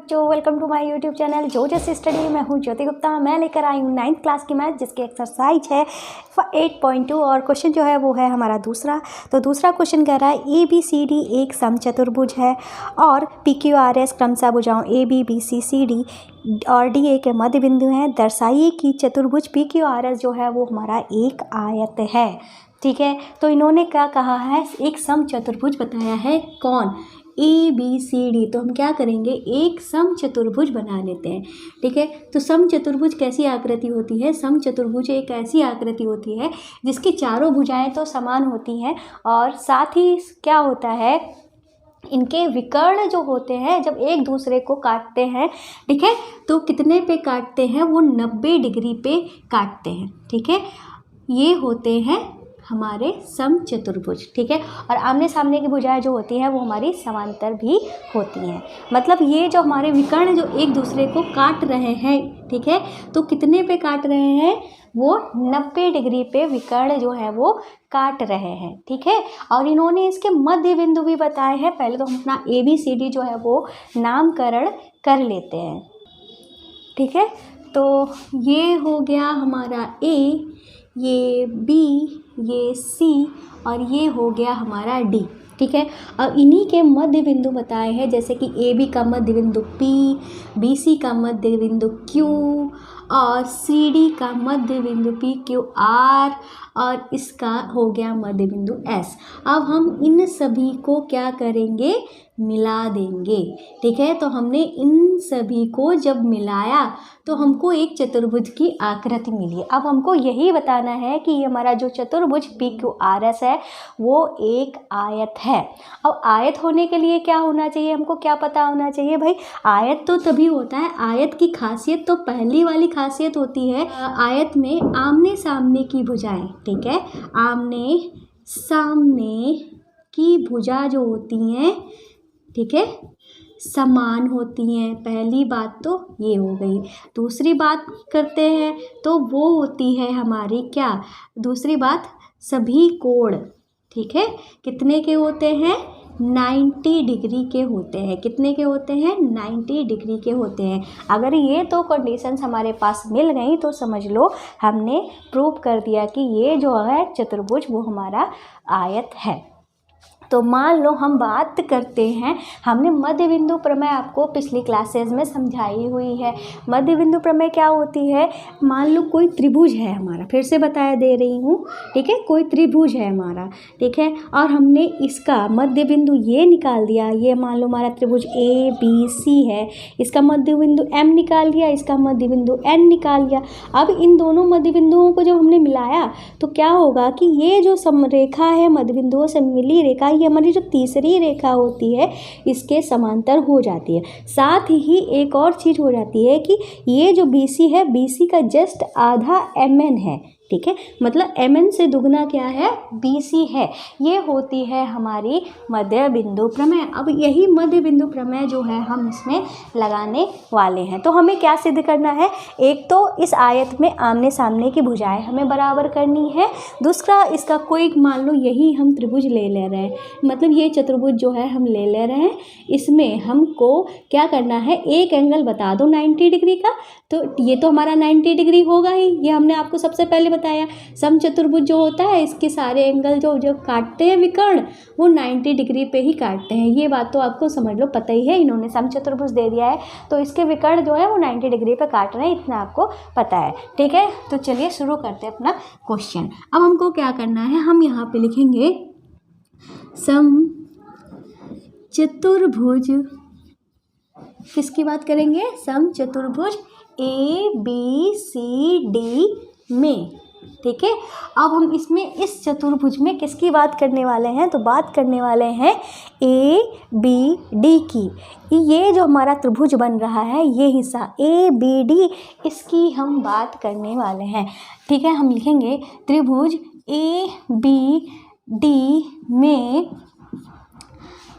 बच्चों, welcome to my YouTube channel जो just study. मैं हूँ ज्योति गुप्ता। मैं लेकर आई हूँ 9th क्लास की मैथ जिसकी एक्सरसाइज है 8.2 और क्वेश्चन जो है वो है हमारा दूसरा। तो दूसरा क्वेश्चन कह रहा है ABCD एक समचतुर्भुज है और PQRS क्रमशः भुजाओं ABBCCD और DA के मध्य बिंदु हैं। दर्शाइए कि चतुर्भुज PQRS जो है वो हमारा एक आयत है। ठीक है, तो इन्होंने क्या कहा है, एक समचतुर्भुज बताया है। कौन? ABCD। तो हम क्या करेंगे, एक समचतुर्भुज बना लेते हैं। ठीक है, तो समचतुर्भुज कैसी आकृति होती है? समचतुर्भुज एक ऐसी आकृति होती है जिसकी चारों भुजाएं तो समान होती हैं और साथ ही क्या होता है, इनके विकर्ण जो होते हैं जब एक दूसरे को काटते हैं, ठीक है, तो कितने पे काटते हैं? वो 90 डिग्री पे काटते हैं। ठीक है, ये होते हैं हमारे समचतुर्भुज। ठीक है, और आमने सामने की भुजाएं जो होती हैं वो हमारी समांतर भी होती हैं। मतलब ये जो हमारे विकर्ण जो एक दूसरे को काट रहे हैं, ठीक है, तो कितने पे काट रहे हैं? वो 90 डिग्री पे विकर्ण जो है वो काट रहे हैं। ठीक है, और इन्होंने इसके मध्य बिंदु भी बताए हैं। पहले तो हम अपना ABCD जो है वो नामकरण कर लेते हैं। ठीक है, तो ये हो गया हमारा A, ये B, ये C और ये हो गया हमारा D। ठीक है, अब इन्हीं के मध्य बिंदु बताए हैं, जैसे कि AB का मध्य बिंदु P, BC का मध्य बिंदु Q और CD का मध्य बिंदु PQR और इसका हो गया मध्य बिंदु S। अब हम इन सभी को क्या करेंगे, मिला देंगे। ठीक है, तो हमने इन सभी को जब मिलाया तो हमको एक चतुर्भुज की आकृति मिली। अब हमको यही बताना है कि ये हमारा जो चतुर्भुज PQRS है वो एक आयत है। अब आयत होने के लिए क्या होना चाहिए, हमको क्या पता होना चाहिए भाई? आयत तो तभी होता है, आयत की खासियत तो पहली वाली खासियत होती है आयत में आमने सामने की भुजाएं। ठीक है, आमने सामने की भुजा जो होती हैं, ठीक है, समान होती हैं। पहली बात तो ये हो गई। दूसरी बात करते हैं तो वो होती है हमारी क्या? दूसरी बात, सभी कोण, ठीक है, कितने के होते हैं? 90 डिग्री के होते हैं। कितने के होते हैं? 90 डिग्री के होते हैं। अगर ये तो कंडीशंस हमारे पास मिल गई तो समझ लो हमने प्रूव कर दिया कि ये जो है चतुर्भुज वो हमारा आयत है। तो मान लो हम बात करते हैं, हमने मध्य बिंदु प्रमेय आपको पिछली क्लासेस में समझाई हुई है। मध्य बिंदु प्रमेय क्या होती है? मान लो कोई त्रिभुज है हमारा, फिर से बताया दे रही हूँ, ठीक है, कोई त्रिभुज है हमारा, ठीक है, और हमने इसका मध्य बिंदु ये निकाल दिया। ये मान लो हमारा त्रिभुज ABC है, इसका मध्य बिंदु M निकाल दिया, इसका मध्य बिंदु N निकाल दिया। अब इन दोनों मध्य बिंदुओं को जब हमने मिलाया तो क्या होगा कि ये जो समरेखा है मध्य बिंदुओं से मिली रेखा, ये हमारी जो तीसरी रेखा होती है इसके समांतर हो जाती है। साथ ही एक और चीज़ हो जाती है कि ये जो BC है, BC का जस्ट आधा MN है। ठीक है, मतलब MN से दुगना क्या है? BC है। ये होती है हमारी मध्य बिंदु प्रमेय। अब यही मध्य बिंदु प्रमेय जो है हम इसमें लगाने वाले हैं। तो हमें क्या सिद्ध करना है? एक तो इस आयत में आमने सामने की भुजाएं हमें बराबर करनी है। दूसरा, इसका कोई मान लो यही हम त्रिभुज ले रहे हैं, मतलब ये चतुर्भुज जो है हम ले रहे हैं, इसमें हमको क्या करना है, एक एंगल बता दो 90 डिग्री का। तो ये तो हमारा 90 डिग्री होगा ही, ये हमने आपको सबसे पहले बताया। समचतुर्भुज जो होता है इसके सारे एंगल जो काटते हैं विकर्ण वो 90 डिग्री पे ही काटते हैं। ये बात तो आपको समझ लो पता ही है, इन्होंने समचतुर्भुज दे दिया है तो इसके विकर्ण जो है वो 90 डिग्री पे काट रहे हैं, इतना आपको पता है। ठीक है, तो चलिए शुरू करते हैं अपना क्वेश्चन। अब हमको क्या करना है, हम यहाँ पे लिखेंगे समचतुर्भुज, किसकी बात करेंगे? समचतुर्भुज ABCD में। ठीक है, अब हम इसमें इस चतुर्भुज में किसकी बात करने वाले हैं? तो बात करने वाले हैं ABD की। ये जो हमारा त्रिभुज बन रहा है ये हिस्सा ABD, इसकी हम बात करने वाले हैं। ठीक है, हम लिखेंगे त्रिभुज ABD में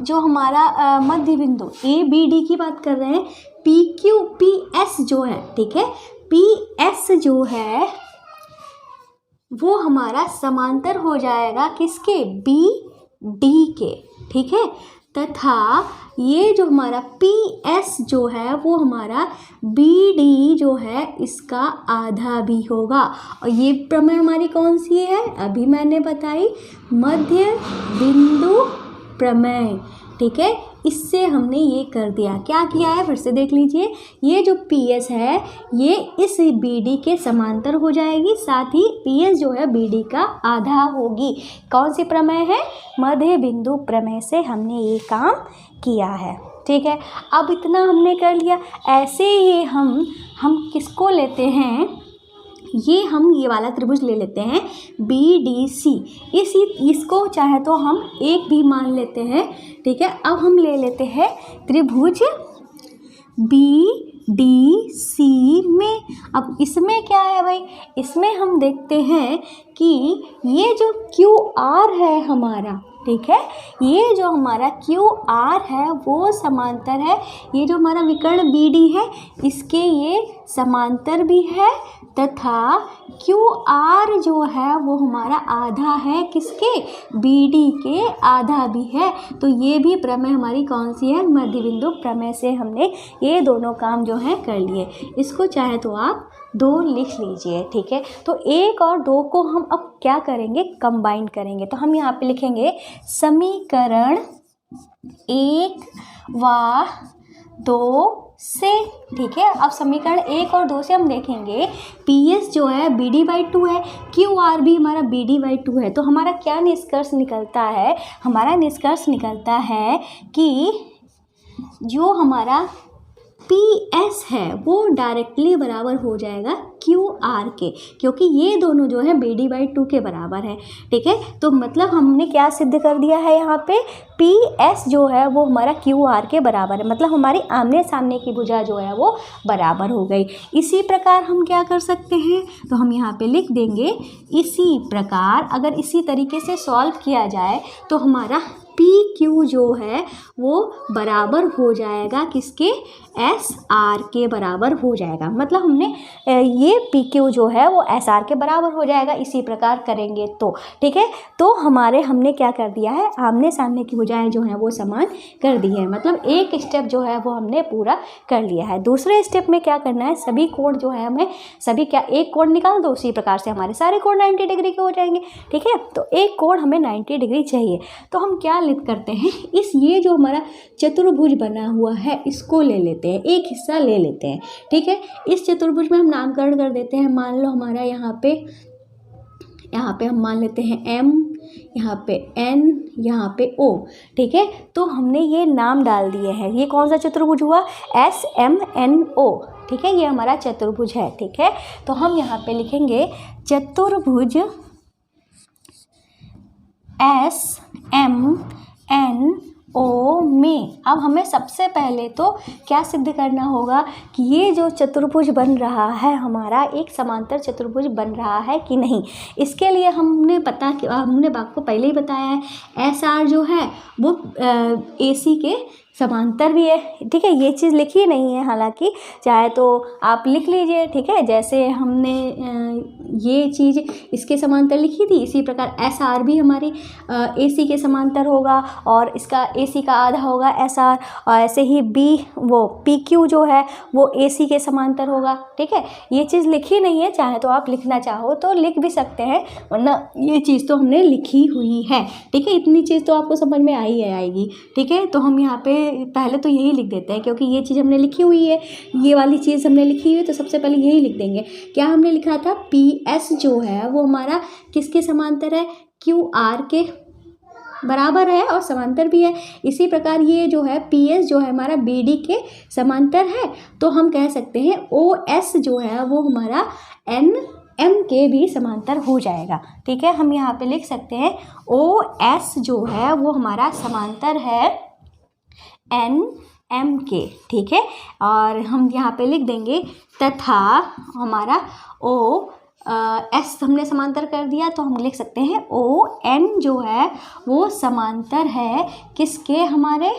जो हमारा मध्य बिंदु ABD की बात कर रहे हैं, PQPS जो है, ठीक है, PS जो है वो हमारा समांतर हो जाएगा किसके? BD के। ठीक है, तथा ये जो हमारा PS जो है वो हमारा BD जो है इसका आधा भी होगा। और ये प्रमेय हमारी कौन सी है? अभी मैंने बताई, मध्य बिंदु प्रमेय। ठीक है, इससे हमने ये कर दिया। क्या किया है फिर से देख लीजिए, ये जो PS है ये इस BD के समांतर हो जाएगी, साथ ही PS जो है BD का आधा होगी। कौन सी प्रमेय है? मध्य बिंदु प्रमेय से हमने ये काम किया है। ठीक है, अब इतना हमने कर लिया। ऐसे ही हम किसको लेते हैं, हम ये वाला त्रिभुज ले लेते हैं BDC। इसको चाहे तो हम एक भी मान लेते हैं। ठीक है, अब हम ले लेते हैं त्रिभुज BDC में। अब इसमें क्या है भाई, इसमें हम देखते हैं कि ये जो QR है हमारा, ठीक है, ये जो हमारा QR है वो समांतर है, ये जो हमारा विकर्ण BD है इसके ये समांतर भी है, तथा QR जो है वो हमारा आधा है, किसके? BD के आधा भी है। तो ये भी प्रमेय हमारी कौन सी है? मध्य बिंदु प्रमेय से हमने ये दोनों काम जो है कर लिए। इसको चाहे तो आप 2 लिख लीजिए। ठीक है, तो 1 और 2 को हम अब क्या करेंगे? कंबाइन करेंगे। तो हम यहाँ पे लिखेंगे समीकरण 1 व 2 से। ठीक है, अब समीकरण 1 और 2 से हम देखेंगे PS जो है BD/2 है, QR भी हमारा BD/2 है। तो हमारा क्या निष्कर्ष निकलता है? हमारा निष्कर्ष निकलता है कि जो हमारा PS है वो डायरेक्टली बराबर हो जाएगा QR के, क्योंकि ये दोनों जो है BD/2 के बराबर है। ठीक है, तो मतलब हमने क्या सिद्ध कर दिया है यहाँ पे? PS जो है वो हमारा QR के बराबर है, मतलब हमारी आमने सामने की भुजा जो है वो बराबर हो गई। इसी प्रकार हम क्या कर सकते हैं? तो हम यहाँ पे लिख देंगे इसी प्रकार। अगर इसी तरीके से सॉल्व किया जाए तो हमारा PQ जो है वो बराबर हो जाएगा किसके? SR के बराबर हो जाएगा। मतलब हमने ये PQ जो है वो SR के बराबर हो जाएगा इसी प्रकार करेंगे तो। ठीक है, तो हमने क्या कर दिया है? आमने सामने की भुजाएं जो हैं वो समान कर दी है। मतलब एक स्टेप जो है वो हमने पूरा कर लिया है। दूसरे स्टेप में क्या करना है? सभी कोण जो है हमें एक कोण निकाल दो, उसी प्रकार से हमारे सारे कोण 90 डिग्री के हो जाएंगे। ठीक है, तो एक कोण हमें 90 डिग्री चाहिए। तो हम क्या करते हैं, ये जो हमारा चतुर्भुज बना हुआ है इसको ले लेते हैं, एक हिस्सा ले लेते हैं। ठीक है, इस चतुर्भुज में हम नामकरण कर देते हैं। मान लो हमारा यहाँ पे हम मान लेते हैं M, यहाँ पे N, यहाँ पे O। ठीक है, तो हमने ये नाम डाल दिए हैं। ये कौन सा चतुर्भुज हुआ? SMNO। ठीक है, ये हमारा चतुर्भुज है। ठीक है, तो हम यहाँ पे लिखेंगे चतुर्भुज SMNO में। अब हमें सबसे पहले तो क्या सिद्ध करना होगा कि ये जो चतुर्भुज बन रहा है हमारा एक समांतर चतुर्भुज बन रहा है कि नहीं। इसके लिए हमने आपको पहले ही बताया है, SR जो है वो AC के समांतर भी है। ठीक है, ये चीज़ लिखी नहीं है, हालांकि चाहे तो आप लिख लीजिए। ठीक है, जैसे हमने ये चीज़ इसके समांतर लिखी थी, इसी प्रकार SR भी हमारी AC के समांतर होगा और इसका AC का आधा होगा SR, और ऐसे ही PQ जो है वो AC के समांतर होगा। ठीक है, ये चीज़ लिखी नहीं है, चाहे तो आप लिखना चाहो तो लिख भी सकते हैं, वरना ये चीज़ तो हमने लिखी हुई है। ठीक है, इतनी चीज़ तो आपको समझ में आएगी। ठीक है, तो हम यहाँ पे पहले तो यही लिख देते हैं, क्योंकि ये चीज़ हमने लिखी हुई है, ये वाली चीज़ हमने लिखी हुई है, तो सबसे पहले यही लिख देंगे। क्या हमने लिखा था? PS जो है वो हमारा किसके समांतर है? QR के बराबर है और समांतर भी है। इसी प्रकार ये जो है PS जो है हमारा BD के समांतर है, तो हम कह सकते हैं OS जो है वो हमारा NM के भी समांतर हो जाएगा। ठीक है, हम यहाँ पे लिख सकते हैं OS जो है वो हमारा समांतर है NM के। ठीक है, और हम यहाँ पे लिख देंगे तथा हमारा S हमने समांतर कर दिया, तो हम लिख सकते हैं ON जो है वो समांतर है किसके? हमारे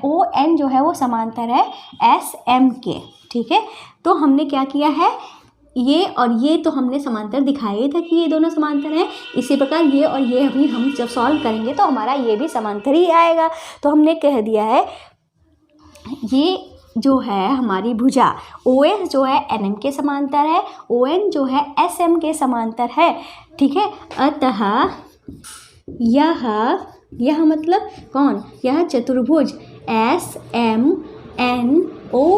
ON जो है वो समांतर है SM के। ठीक है, तो हमने क्या किया है? ये और ये तो हमने समांतर दिखाया था कि ये दोनों समांतर हैं। इसी प्रकार ये और ये अभी हम जब सॉल्व करेंगे तो हमारा ये भी समांतर ही आएगा। तो हमने कह दिया है ये जो है हमारी भुजा OS जो है NM के समांतर है, ON जो है SM के समांतर है। ठीक है, अतः यह मतलब कौन, यह चतुर्भुज SMNO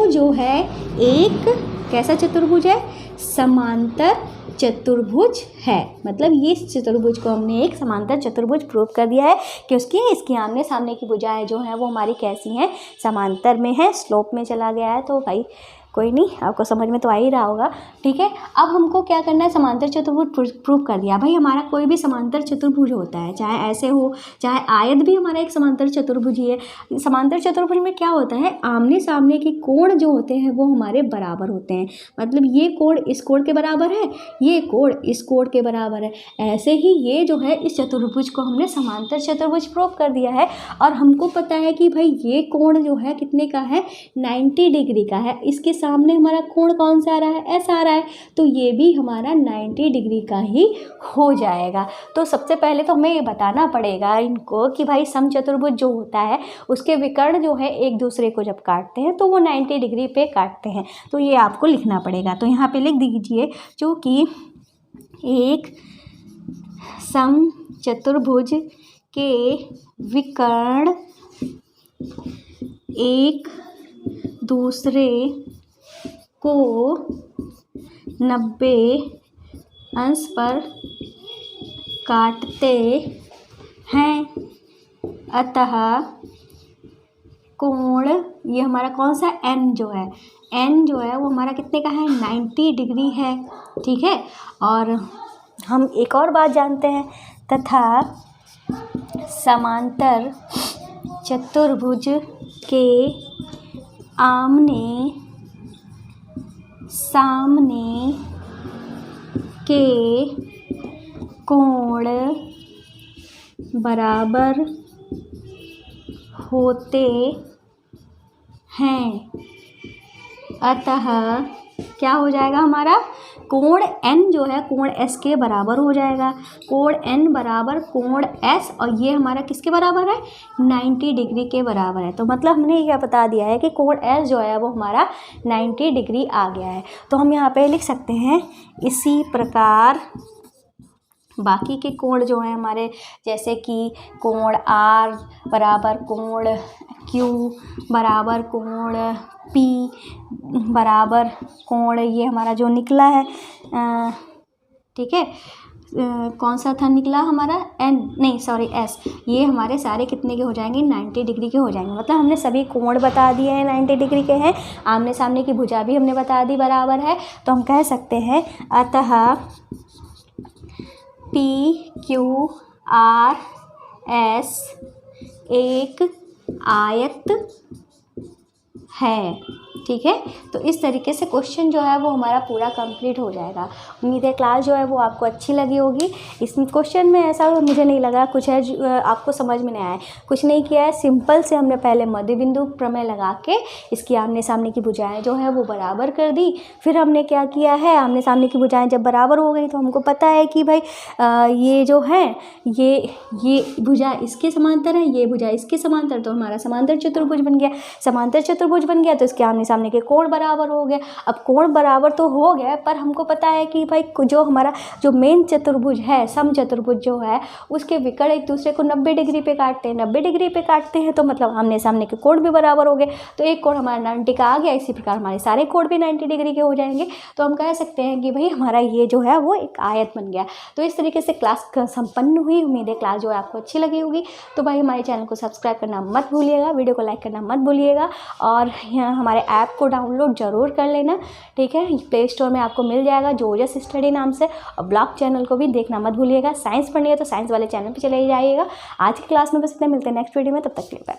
जो है एक कैसा चतुर्भुज है, समांतर चतुर्भुज है। मतलब ये चतुर्भुज को हमने एक समांतर चतुर्भुज प्रूव कर दिया है कि इसकी आमने सामने की भुजाएं जो हैं वो हमारी कैसी हैं, समांतर में है। स्लोप में चला गया है तो भाई कोई नहीं, आपको समझ में तो आ ही रहा होगा। ठीक है, अब हमको क्या करना है, समांतर चतुर्भुज प्रूव कर दिया। भाई हमारा कोई भी समांतर चतुर्भुज होता है, चाहे ऐसे हो चाहे आयत भी हमारा एक समांतर चतुर्भुज ही है। समांतर चतुर्भुज में क्या होता है, आमने सामने के कोण जो होते हैं वो हमारे बराबर होते हैं। मतलब ये कोण इस कोण के बराबर है, ये कोण इस कोण के बराबर है। ऐसे ही ये जो है इस चतुर्भुज को हमने समांतर चतुर्भुज प्रूव कर दिया है। और हमको पता है कि भाई ये कोण जो है कितने का है, 90 डिग्री का है। इसके सामने हमारा कोण कौन सा आ रहा है, ऐसा आ रहा है, तो ये भी हमारा 90 डिग्री का ही हो जाएगा। तो सबसे पहले तो हमें ये बताना पड़ेगा इनको कि भाई समचतुर्भुज जो होता है उसके विकर्ण जो है एक दूसरे को जब काटते हैं तो वो 90 डिग्री पे काटते हैं। तो ये आपको लिखना पड़ेगा। तो यहाँ पे लिख दीजिए, जो कि एक समचतुर्भुज के विकर्ण एक दूसरे को 90 अंश पर काटते हैं। अतः कोण ये हमारा कौन सा N जो है वो हमारा कितने का है, 90 डिग्री है। ठीक है, और हम एक और बात जानते हैं, तथा समांतर चतुर्भुज के आमने सामने के कोण बराबर होते हैं। अतः क्या हो जाएगा, हमारा कोण N जो है कोण S के बराबर हो जाएगा। कोण N बराबर कोण S, और ये हमारा किसके बराबर है, 90 डिग्री के बराबर है। तो मतलब हमने क्या बता दिया है कि कोण S जो है वो हमारा 90 डिग्री आ गया है। तो हम यहाँ पे लिख सकते हैं, इसी प्रकार बाकी के कोण जो हैं हमारे, जैसे कि कोण R बराबर कोण Q बराबर कोण P बराबर कोण ये हमारा जो निकला है, ठीक है, कौन सा था निकला हमारा, S, ये हमारे सारे कितने के हो जाएंगे, 90 डिग्री के हो जाएंगे। मतलब हमने सभी कोण बता दिए हैं 90 डिग्री के हैं, आमने सामने की भुजा भी हमने बता दी बराबर है। तो हम कह सकते हैं, अतः PQRS एक आयत है। ठीक है, तो इस तरीके से क्वेश्चन जो है वो हमारा पूरा कंप्लीट हो जाएगा। उम्मीद है क्लास जो है वो आपको अच्छी लगी होगी। इस क्वेश्चन में ऐसा मुझे नहीं लगा कुछ है आपको समझ में नहीं आया, कुछ नहीं किया है। सिंपल से हमने पहले मध्य बिंदु प्रमेय लगा के इसकी आमने सामने की भुजाएं जो है वो बराबर कर दी। फिर हमने क्या किया है, आमने सामने की भुजाएं जब बराबर हो गई तो हमको पता है कि भाई ये जो है ये भुजा इसके समांतर है, ये भुजा इसके समांतर, तो हमारा समांतर चतुर्भुज बन गया। समांतर चतुर्भुज बन गया तो इसके आमने सामने के कोण बराबर हो गए। अब कोण बराबर तो हो गया, पर हमको पता है कि भाई जो हमारा जो मेन चतुर्भुज है, समचतुर्भुज जो है, उसके विकर्ण एक दूसरे को 90 डिग्री पे काटते हैं। 90 डिग्री पे काटते हैं तो मतलब आमने सामने के कोण भी बराबर हो गए। तो एक कोण हमारा 90 का आ गया, इसी प्रकार हमारे सारे कोण भी 90 डिग्री के हो जाएंगे। तो हम कह सकते हैं कि भाई हमारा ये जो है वो एक आयत बन गया। तो इस तरीके से क्लास संपन्न हुई। उम्मीद है क्लास जो है आपको अच्छी लगी होगी। तो भाई हमारे चैनल को सब्सक्राइब करना मत भूलिएगा, वीडियो को लाइक करना मत भूलिएगा, और हमारे ऐप को डाउनलोड ज़रूर कर लेना। ठीक है, प्ले स्टोर में आपको मिल जाएगा जोजस स्टडी नाम से। और ब्लॉग चैनल को भी देखना मत भूलिएगा। साइंस पढ़नी है तो साइंस वाले चैनल पे चले जाइएगा। आज की क्लास में बस इतना, मिलते हैं नेक्स्ट वीडियो में, तब तक के लिए बाय।